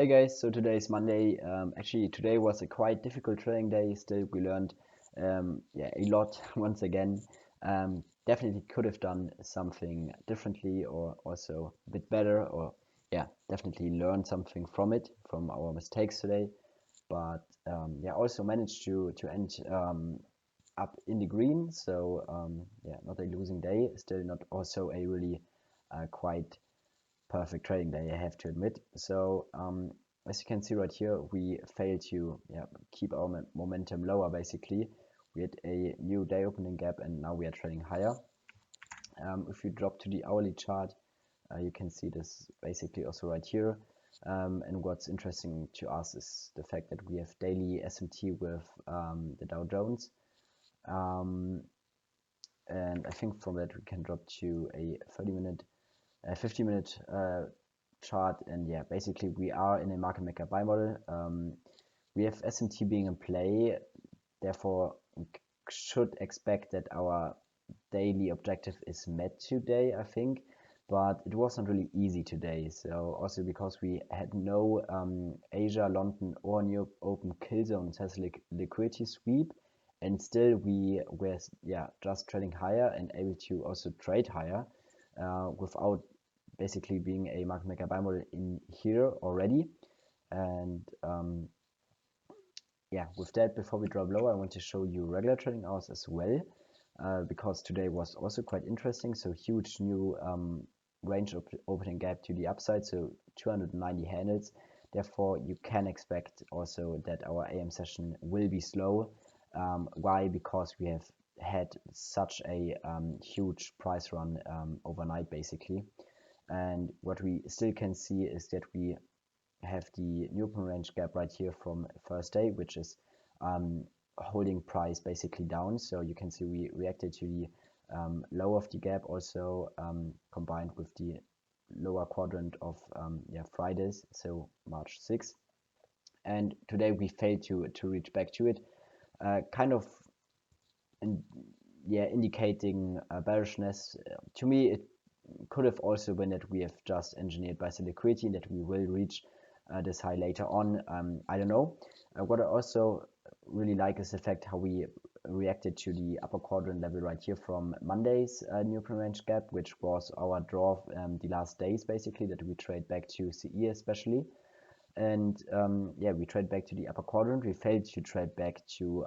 Hey guys, so today is Monday. Actually, today was a quite difficult trading day. Still, we learned a lot once again. Definitely could have done something differently or also a bit better, or definitely learned something from it, from our mistakes today. But also managed to end up in the green. So not a losing day. Still not also a really quite perfect trading day, I have to admit. So as you can see right here, we failed to keep our momentum lower basically. We had a new day opening gap and now we are trading higher. If you drop to the hourly chart, you can see this basically also right here. And what's interesting to us is the fact that we have daily SMT with the Dow Jones. And I think from that we can drop to a 30-minute 50-minute chart, and basically we are in a market maker buy model. We have SMT being in play, therefore we should expect that our daily objective is met today, I think, but it wasn't really easy today. So also because we had no Asia, London or New York open kill zones has liquidity sweep, and still we were just trading higher and able to also trade higher without basically being a market maker buy model in here already. And with that, before we drop low, I want to show you regular trading hours as well, because today was also quite interesting. So huge new range opening gap to the upside, so 290 handles. Therefore, you can expect also that our AM session will be slow. Why? Because we have had such a huge price run overnight, basically. And what we still can see is that we have the new open range gap right here from first day, which is holding price basically down. So you can see we reacted to the low of the gap, also combined with the lower quadrant of Fridays, so March 6th. And today we failed to reach back to it, kind of indicating bearishness. To me, it could have also been that we have just engineered by the liquidity and that we will reach this high later on. I don't know. What I also really like is the fact how we reacted to the upper quadrant level right here from Monday's new open range gap, which was our draw the last days basically, that we trade back to CE especially. And we trade back to the upper quadrant. We failed to trade back to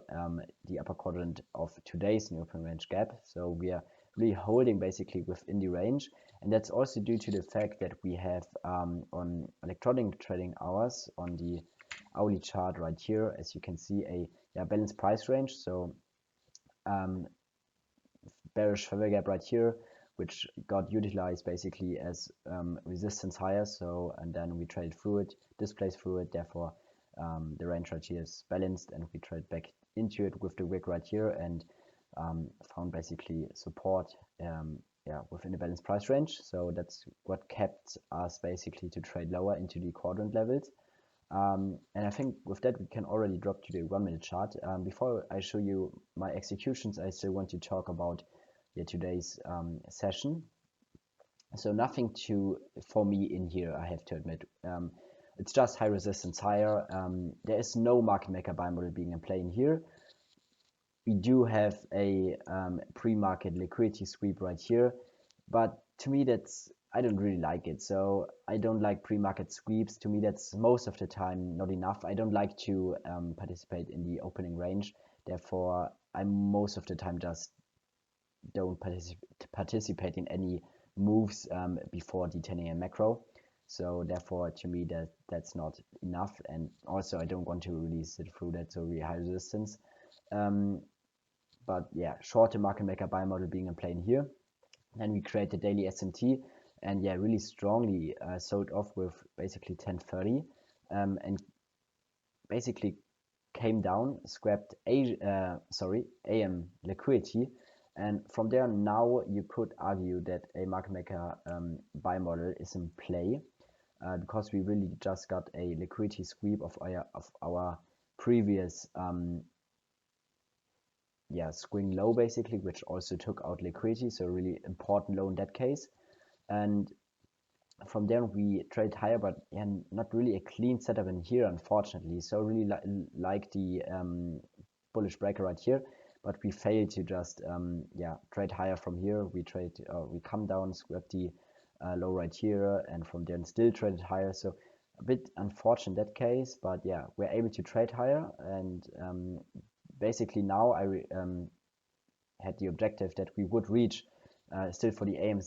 the upper quadrant of today's new open range gap. So we are really holding basically within the range. And that's also due to the fact that we have on electronic trading hours on the hourly chart right here, as you can see, a balanced price range. So bearish favor gap right here, which got utilized basically as resistance higher. So, and then we traded through it, displaced through it. Therefore, the range right here is balanced, and we trade back into it with the wick right here and found basically support within the balanced price range. So that's what kept us basically to trade lower into the quadrant levels. And I think with that we can already drop to the 1 minute chart. Before I show you my executions, I still want to talk about today's session. So nothing for me in here, I have to admit. It's just high resistance higher. There is no market maker buy model being in play in here. We do have a pre-market liquidity sweep right here, but to me I don't really like it. So I don't like pre-market sweeps. To me that's most of the time not enough. I don't like to participate in the opening range. Therefore I most of the time just don't participate in any moves before the 10 a.m. macro. So therefore, to me, that's not enough. And also, I don't want to really sit through that so really high resistance. But yeah, short-term market maker buy model being in play in here. Then we create the daily SMT and really strongly sold off with basically 1030 and basically came down, scrapped AM liquidity. And from there now you could argue that a market maker buy model is in play because we really just got a liquidity sweep of our previous swing low basically, which also took out liquidity, so really important low in that case. And from there we trade higher, but yeah, not really a clean setup in here, unfortunately. So really like the bullish breaker right here, but we failed to just yeah, trade higher from here. We come down, grab the low right here, and from there still traded higher. So a bit unfortunate in that case, but yeah, we're able to trade higher, and basically now I had the objective that we would reach still for the AM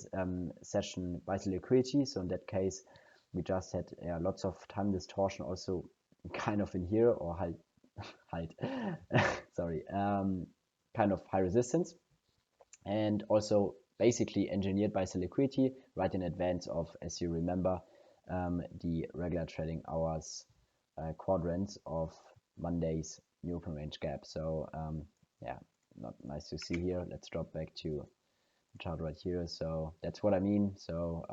session buy liquidity. So in that case, we just had lots of time distortion also kind of in here, or halt, sorry, kind of high resistance, and also basically engineered buy liquidity right in advance of, as you remember, the regular trading hours quadrants of Monday's new open range gap. So yeah, not nice to see here. Let's drop back to the chart right here. So that's what I mean. So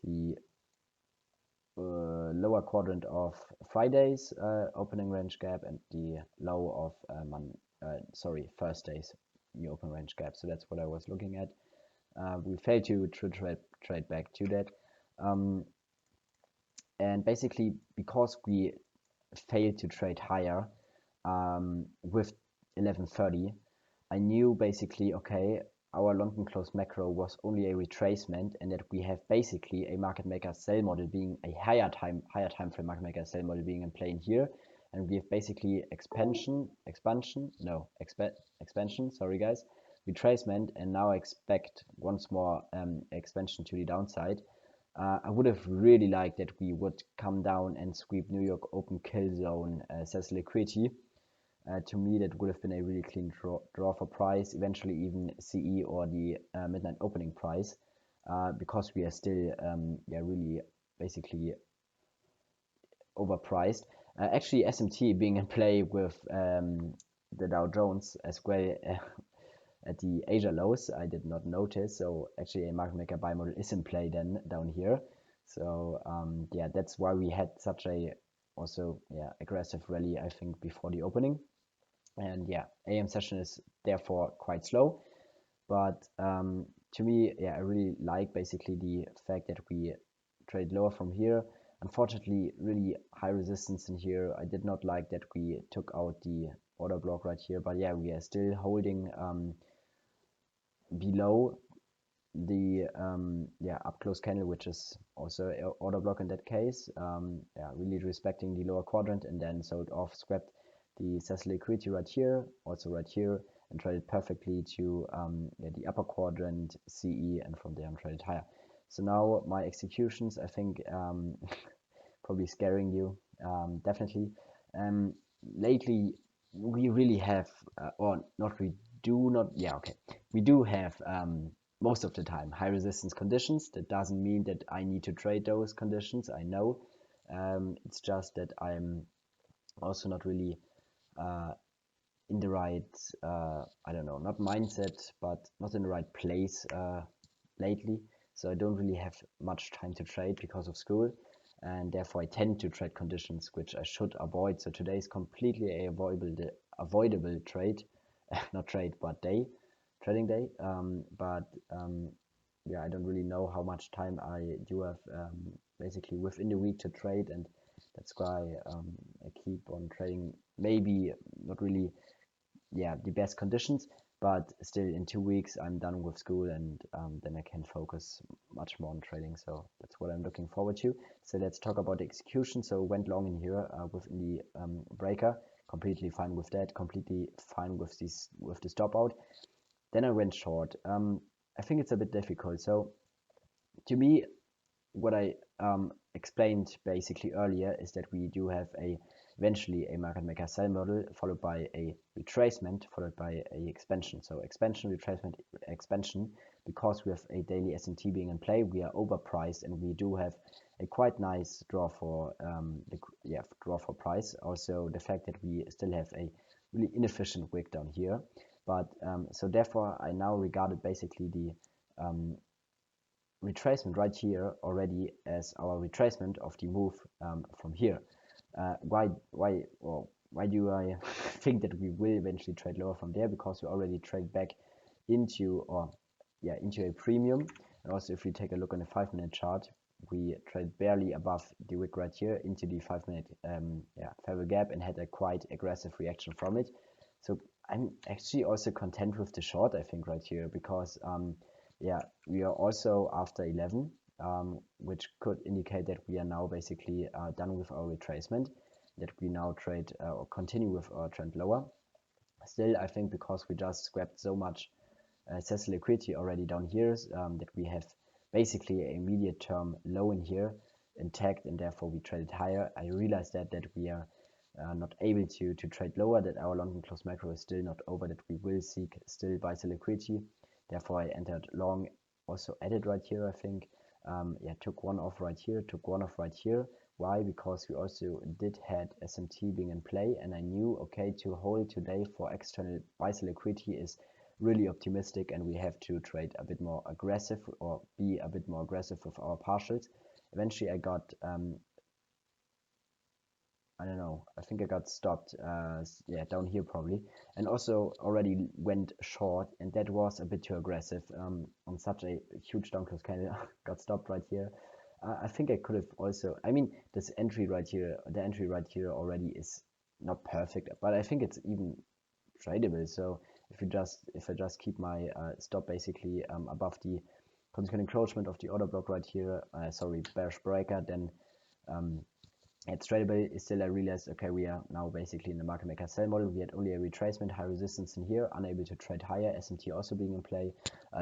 the lower quadrant of Friday's opening range gap and the low of Thursday's new open range gap. So that's what I was looking at. We failed to trade back to that. And basically, because we failed to trade higher with 1130, I knew basically, okay, our London close macro was only a retracement, and that we have basically a market maker sell model being a higher time frame market maker sell model being in play in here, and we have basically expansion, sorry guys, retracement, and now I expect once more expansion to the downside. I would have really liked that we would come down and sweep New York open kill zone, says liquidity. To me, that would have been a really clean draw for price, eventually even CE or the midnight opening price, because we are still yeah, really basically overpriced. Actually, SMT being in play with the Dow Jones as well at the Asia lows, I did not notice. So actually a market maker buy model is in play then down here. So yeah, that's why we had such a also yeah, aggressive rally, I think, before the opening. And yeah, AM session is therefore quite slow, but to me, yeah, I really like basically the fact that we trade lower from here. Unfortunately, really high resistance in here. I did not like that we took out the order block right here, but yeah, we are still holding below the yeah, up close candle, which is also an order block in that case. Yeah, really respecting the lower quadrant, and then sold off, scrapped the sales liquidity right here, also right here, and traded perfectly to yeah, the upper quadrant CE, and from there I'm traded higher. So now my executions, I think, probably scaring you, definitely. Lately we really have, or not, we do not, yeah, okay, we do have most of the time high resistance conditions. That doesn't mean that I need to trade those conditions, I know. It's just that I'm also not really in the right, I don't know, not mindset, but not in the right place lately. So I don't really have much time to trade because of school, and therefore I tend to trade conditions which I should avoid. So today is completely a avoidable trade, not trade, but trading day. Yeah, I don't really know how much time I do have basically within the week to trade, and that's why I keep on trading. Maybe not really, yeah, the best conditions, but still in 2 weeks I'm done with school, and then I can focus much more on trading. So that's what I'm looking forward to. So let's talk about the execution. So went long in here within the breaker, completely fine with that, completely fine with the stop out. Then I went short. I think it's a bit difficult. So to me, what I explained basically earlier is that we do have eventually a market maker sell model, followed by a retracement, followed by a expansion. So expansion, retracement, expansion. Because we have a daily SMT being in play, we are overpriced, and we do have a quite nice draw for draw for price. Also, the fact that we still have a really inefficient wick down here, but so therefore I now regarded basically the retracement right here already as our retracement of the move from here. Why do I think that we will eventually trade lower from there? Because we already trade back into, or yeah, into a premium And also if we take a look on the 5-minute chart, we trade barely above the wick right here into the 5-minute fair gap and had a quite aggressive reaction from it. So I'm actually also content with the short, I think, right here, because we are also after 11, which could indicate that we are now basically done with our retracement, that we now trade or continue with our trend lower. Still, I think because we just scrapped so much excess liquidity already down here, that we have basically a immediate term low in here intact, and therefore we traded higher. I realized that we are not able to trade lower, that our long and close macro is still not over, that we will seek still buy the liquidity. Therefore I entered long, also added right here, I think. Took one off right here, took one off right here. Why? Because we also did had SMT being in play, and I knew, okay, to hold today for external buy liquidity is really optimistic, and we have to trade a bit more aggressive or be a bit more aggressive with our partials. Eventually I got I don't know, I think I got stopped down here probably, and also already went short, and that was a bit too aggressive on such a huge down close candle. Got stopped right here. I think I could have also, I mean, this entry right here, the entry right here already is not perfect, but I think it's even tradable. So if I just keep my stop basically above the consequent encroachment of the order block right here, bearish breaker, then it's tradable. Still I realized, okay, we are now basically in the market maker sell model. We had only a retracement, high resistance in here, unable to trade higher, SMT also being in play,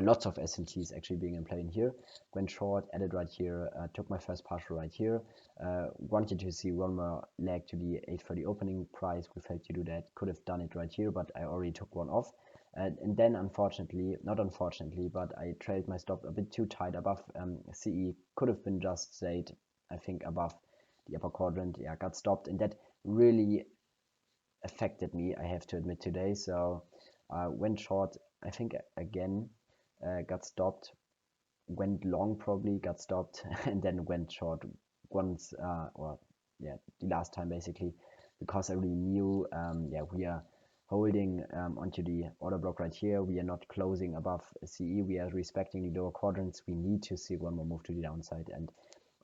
lots of SMTs actually being in play in here. Went short, added right here, took my first partial right here, wanted to see one more leg to the 830 opening price. We failed to do that, could have done it right here, but I already took one off. And then unfortunately, not unfortunately, but I trailed my stop a bit too tight above CE, could have been just stayed, I think, above the upper quadrant. Got stopped, and that really affected me, I have to admit, today. So went short, I think, again, got stopped, went long, probably got stopped, and then went short once, the last time basically, because I really knew we are holding onto the order block right here. We are not closing above CE, we are respecting the lower quadrants. We need to see one more move to the downside, and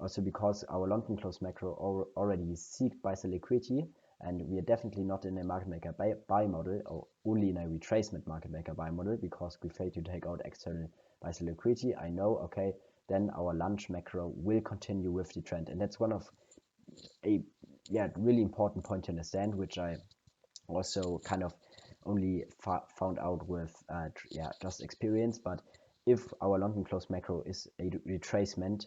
also because our long and close macro already seek buy the liquidity, and we are definitely not in a market maker buy model, or only in a retracement market maker buy model, because we failed to take out external buy the liquidity. I know, okay, then our lunch macro will continue with the trend, and that's one of a really important point to understand, which I also kind of only found out with just experience. But if our long and close macro is a retracement,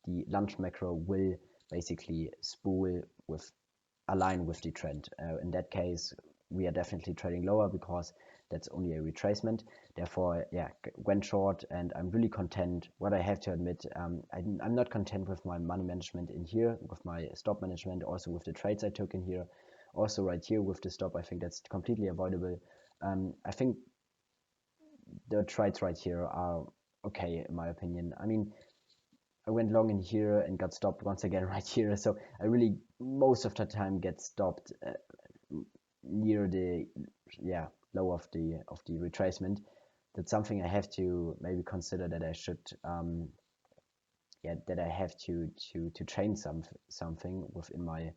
the lunch macro will basically align with the trend. In that case, we are definitely trading lower, because that's only a retracement. Therefore, went short, and I'm really content. What I have to admit, I'm not content with my money management in here, with my stop management, also with the trades I took in here, also right here with the stop. I think that's completely avoidable. I think the trades right here are okay, in my opinion. I mean, I went long in here and got stopped once again right here. So I really most of the time get stopped near the low of the retracement. That's something I have to maybe consider, that I should that I have to change something within my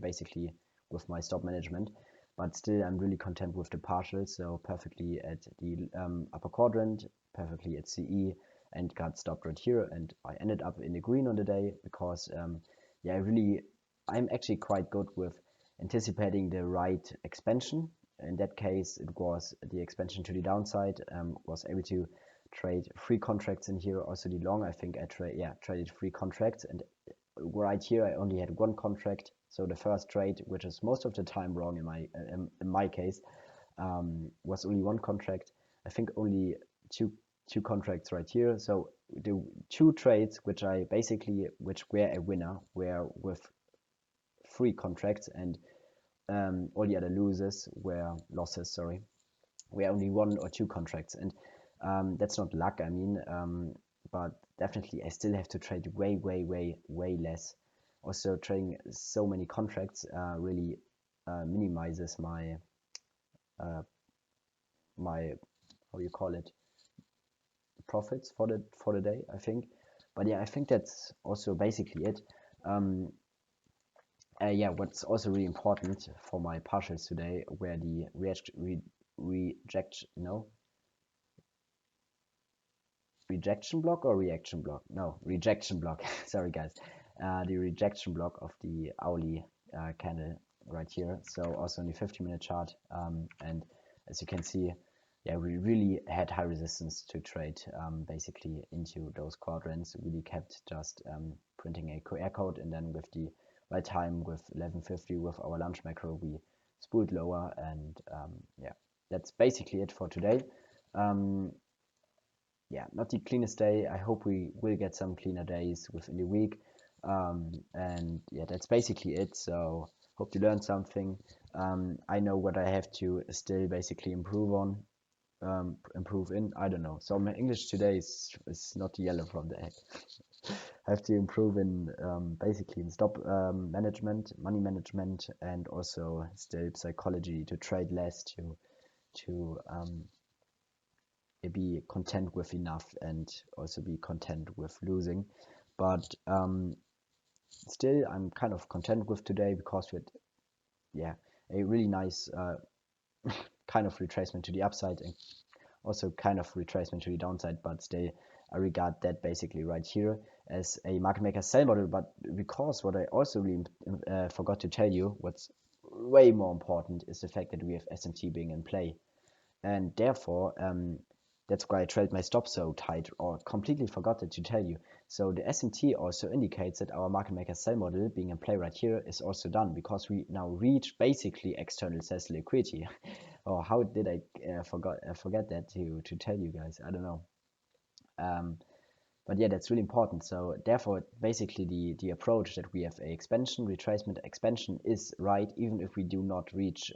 basically with my stop management. But still, I'm really content with the partials. So perfectly at the upper quadrant, perfectly at CE, and got stopped right here, and I ended up in the green on the day, because I'm actually quite good with anticipating the right expansion. In that case, it was the expansion to the downside. Was able to trade 3 contracts in here. Also the long, I think I traded 3 contracts, and right here I only had 1 contract. So the first trade, which is most of the time wrong in my case, was only 1 contract. I think only two contracts right here. So the 2 trades which were a winner were with 3 contracts, and all the other losses were losses, were only 1 or 2 contracts. And that's not luck, I mean, but definitely I still have to trade way less. Also, trading so many contracts really minimizes my how you call it, profits for the day, I think. But yeah, I think that's also basically it. Yeah, what's also really important for my partials today were the rejection block or reaction block? No, rejection block. Sorry, guys. The rejection block of the hourly candle right here. So also on the 50-minute chart. And as you can see, yeah, we really had high resistance to trade basically into those quadrants. We really kept just printing a QR code, and then with the right time with 11:50 with our lunch macro, we spooled lower, and yeah, that's basically it for today. Yeah, not the cleanest day. I hope we will get some cleaner days within the week. And yeah, that's basically it. So hope you learned something. I know what I have to still basically improve on, improve in. I don't know. So my English today is not yellow from the egg. I have to improve in basically in stop management, money management, and also still psychology to trade less, to be content with enough, and also be content with losing. But still, I'm kind of content with today because we had, yeah, a really nice kind of retracement to the upside, and also kind of retracement to the downside. But still, I regard that basically right here as a market maker sell model. But because what I also really forgot to tell you, what's way more important is the fact that we have S&T being in play, and therefore that's why I trailed my stop so tight, or completely forgot it to tell you. So the S&T also indicates that our market maker sell model being in play right here is also done, because we now reach basically external sales liquidity. Or how did I forget that to tell you guys? I don't know. But yeah, that's really important. So therefore, basically the approach that we have a expansion, retracement, expansion is right, even if we do not reach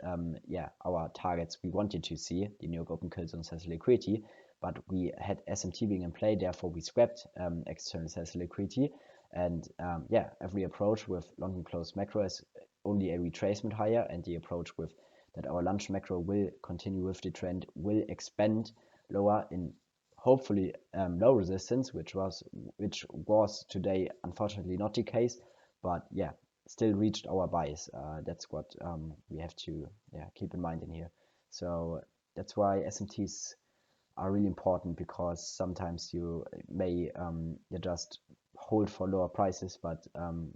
yeah, our targets we wanted to see, the New York Open Kill Zone sales liquidity. But we had S&T being in play, therefore we scrapped external sales liquidity. And yeah, every approach with long and close macro is only a retracement higher, and the approach with that our lunch macro will continue with the trend, will expand lower in hopefully low resistance, which was today unfortunately not the case. But yeah, still reached our buys. That's what we have to keep in mind in here. So that's why SMTs are really important, because sometimes you may you just hold for lower prices, but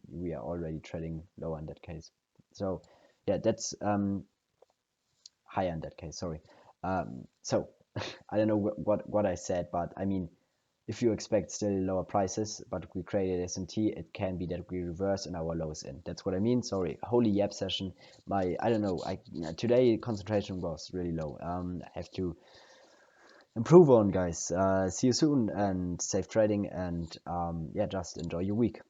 we are already trading lower in that case. So yeah, that's higher in that case, sorry. So I don't know what I said, but I mean, if you expect still lower prices, but we created SMT, it can be that we reverse in our lows in. That's what I mean. Sorry, holy yap session. I don't know. Today concentration was really low. I have to improve on, guys. See you soon, and safe trading, and yeah, just enjoy your week.